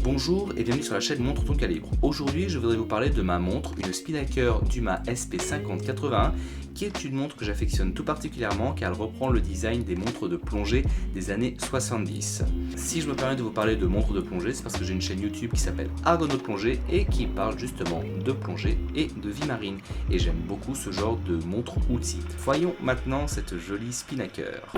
Bonjour et bienvenue sur la chaîne Montre ton calibre. Aujourd'hui, je voudrais vous parler de ma montre, une Spinnaker Duma SP5081, qui est une montre que j'affectionne tout particulièrement car elle reprend le design des montres de plongée des années 70. Si je me permets de vous parler de montres de plongée, c'est parce que j'ai une chaîne YouTube qui s'appelle Argonaut Plongée et qui parle justement de plongée et de vie marine. Et j'aime beaucoup ce genre de montre outil. Voyons maintenant cette jolie Spinnaker.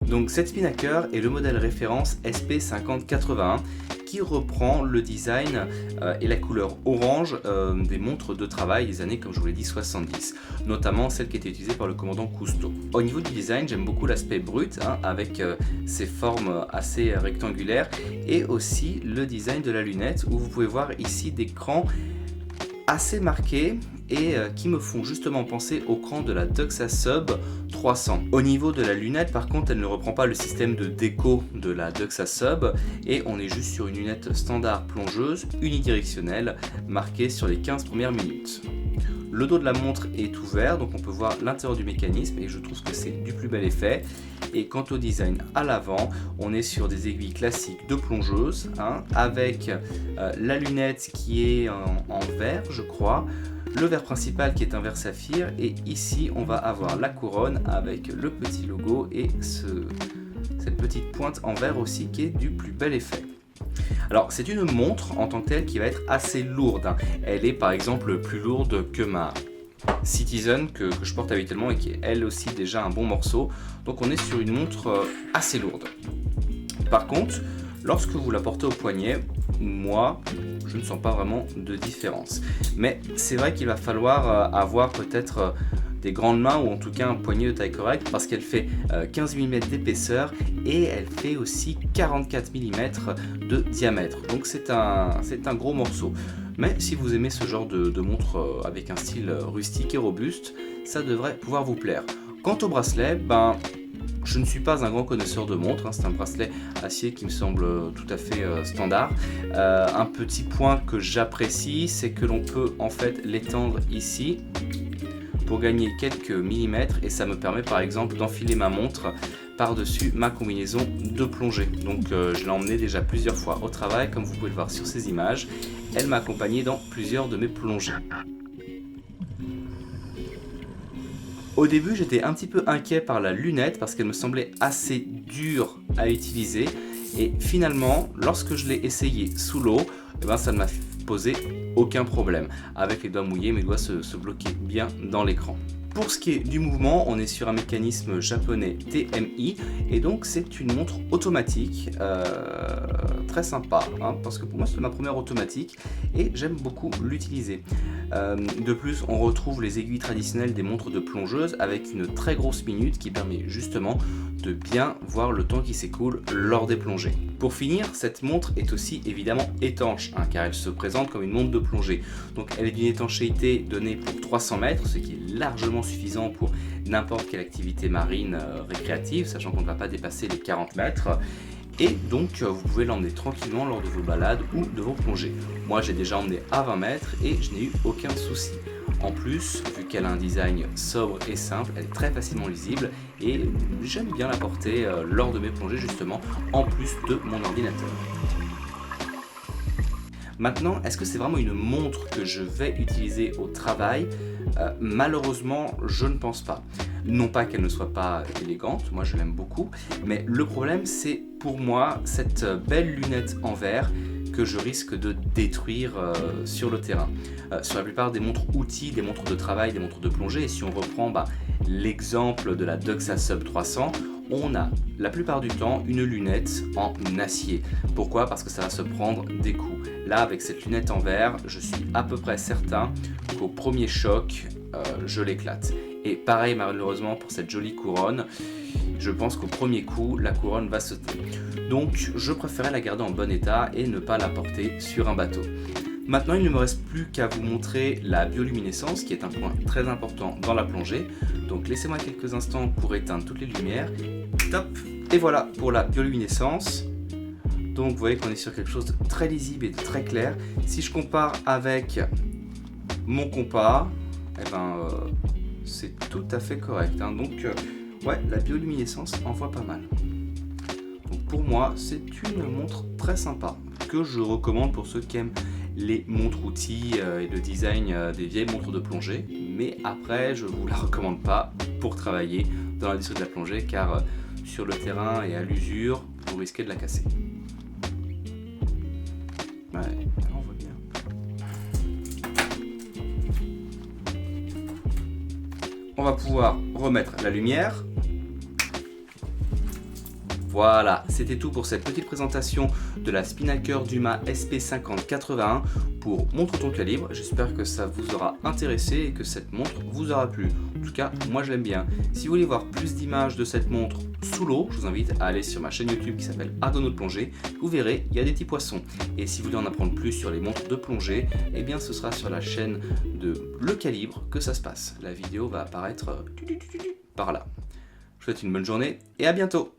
Donc cette Spinnaker est le modèle référence SP5081 qui reprend le design et la couleur orange des montres de travail des années, comme je vous l'ai dit, 70, notamment celle qui était utilisée par le commandant Cousteau. Au niveau du design, j'aime beaucoup l'aspect brut avec ses formes assez rectangulaires et aussi le design de la lunette où vous pouvez voir ici des crans assez marqués et qui me font justement penser au cran de la Doxa Sub 300. Au niveau de la lunette, par contre, elle ne reprend pas le système de déco de la Doxa Sub et on est juste sur une lunette standard plongeuse unidirectionnelle marquée sur les 15 premières minutes. Le dos de la montre est ouvert, donc on peut voir l'intérieur du mécanisme et je trouve que c'est du plus bel effet. Et quant au design à l'avant, on est sur des aiguilles classiques de plongeuse, avec la lunette qui est en verre, je crois, le verre principal qui est un verre saphir, et ici on va avoir la couronne avec le petit logo et cette petite pointe en verre aussi qui est du plus bel effet. Alors c'est une montre en tant que telle qui va être assez lourde, Elle est par exemple plus lourde que ma Citizen que je porte habituellement et qui est elle aussi déjà un bon morceau. Donc on est sur une montre assez lourde. Par contre, lorsque vous la portez au poignet, moi je ne sens pas vraiment de différence. Mais c'est vrai qu'il va falloir avoir peut-être des grandes mains ou en tout cas un poignet de taille correcte parce qu'elle fait 15 mm d'épaisseur et elle fait aussi 44 mm de diamètre. Donc c'est un gros morceau. Mais si vous aimez ce genre de montre avec un style rustique et robuste, ça devrait pouvoir vous plaire. Quant au bracelet, je ne suis pas un grand connaisseur de montres, c'est un bracelet acier qui me semble tout à fait standard. Un petit point que j'apprécie, c'est que l'on peut en fait l'étendre ici pour gagner quelques millimètres et ça me permet par exemple d'enfiler ma montre par-dessus ma combinaison de plongée. Donc je l'ai emmenée déjà plusieurs fois au travail, comme vous pouvez le voir sur ces images. Elle m'a accompagné dans plusieurs de mes plongées. Au début, j'étais un petit peu inquiet par la lunette parce qu'elle me semblait assez dure à utiliser. Et finalement, lorsque je l'ai essayé sous l'eau, ça ne m'a posé aucun problème. Avec les doigts mouillés, mes doigts se bloquaient bien dans l'écran. Pour ce qui est du mouvement, on est sur un mécanisme japonais TMI et donc c'est une montre automatique très sympa parce que pour moi c'est ma première automatique et j'aime beaucoup l'utiliser. De plus, on retrouve les aiguilles traditionnelles des montres de plongeuse avec une très grosse minute qui permet justement de bien voir le temps qui s'écoule lors des plongées. Pour finir, cette montre est aussi évidemment étanche car elle se présente comme une montre de plongée. Donc elle est d'une étanchéité donnée pour 300 mètres, ce qui est largement suffisant pour n'importe quelle activité marine récréative, sachant qu'on ne va pas dépasser les 40 mètres. Et donc vous pouvez l'emmener tranquillement lors de vos balades ou de vos plongées. Moi j'ai déjà emmené à 20 mètres et je n'ai eu aucun souci. En plus, vu qu'elle a un design sobre et simple, elle est très facilement lisible et j'aime bien la porter lors de mes plongées justement, en plus de mon ordinateur. Maintenant, est-ce que c'est vraiment une montre que je vais utiliser au travail ? Malheureusement, je ne pense pas. Non pas qu'elle ne soit pas élégante, moi je l'aime beaucoup, mais le problème c'est pour moi cette belle lunette en verre que je risque de détruire sur le terrain. Sur la plupart des montres outils, des montres de travail, des montres de plongée, et si on reprend l'exemple de la Doxa Sub 300, on a la plupart du temps une lunette en acier. Pourquoi? Parce que ça va se prendre des coups. Là, avec cette lunette en verre, je suis à peu près certain qu'au premier choc, je l'éclate. Et pareil, malheureusement, pour cette jolie couronne, je pense qu'au premier coup, la couronne va sauter. Donc, je préférais la garder en bon état et ne pas la porter sur un bateau. Maintenant, il ne me reste plus qu'à vous montrer la bioluminescence, qui est un point très important dans la plongée. Donc, laissez-moi quelques instants pour éteindre toutes les lumières. Top! Et voilà pour la bioluminescence. Donc, vous voyez qu'on est sur quelque chose de très lisible et de très clair. Si je compare avec mon compas, c'est tout à fait correct. Donc, ouais, la bioluminescence en voit pas mal. Donc, pour moi, c'est une montre très sympa que je recommande pour ceux qui aiment les montres outils et le design des vieilles montres de plongée. Mais après, je ne vous la recommande pas pour travailler dans l'industrie de la plongée, car sur le terrain et à l'usure, vous risquez de la casser. Ouais, on voit bien. On va pouvoir remettre la lumière. Voilà, c'était tout pour cette petite présentation de la Spinnaker Duma SP5081 pour Montre ton calibre. J'espère que ça vous aura intéressé et que cette montre vous aura plu. En tout cas, moi je l'aime bien. Si vous voulez voir plus d'images de cette montre sous l'eau, je vous invite à aller sur ma chaîne YouTube qui s'appelle Argonautes Plongée. Vous verrez, il y a des petits poissons. Et si vous voulez en apprendre plus sur les montres de plongée, eh bien ce sera sur la chaîne de Le Calibre que ça se passe. La vidéo va apparaître par là. Je vous souhaite une bonne journée et à bientôt.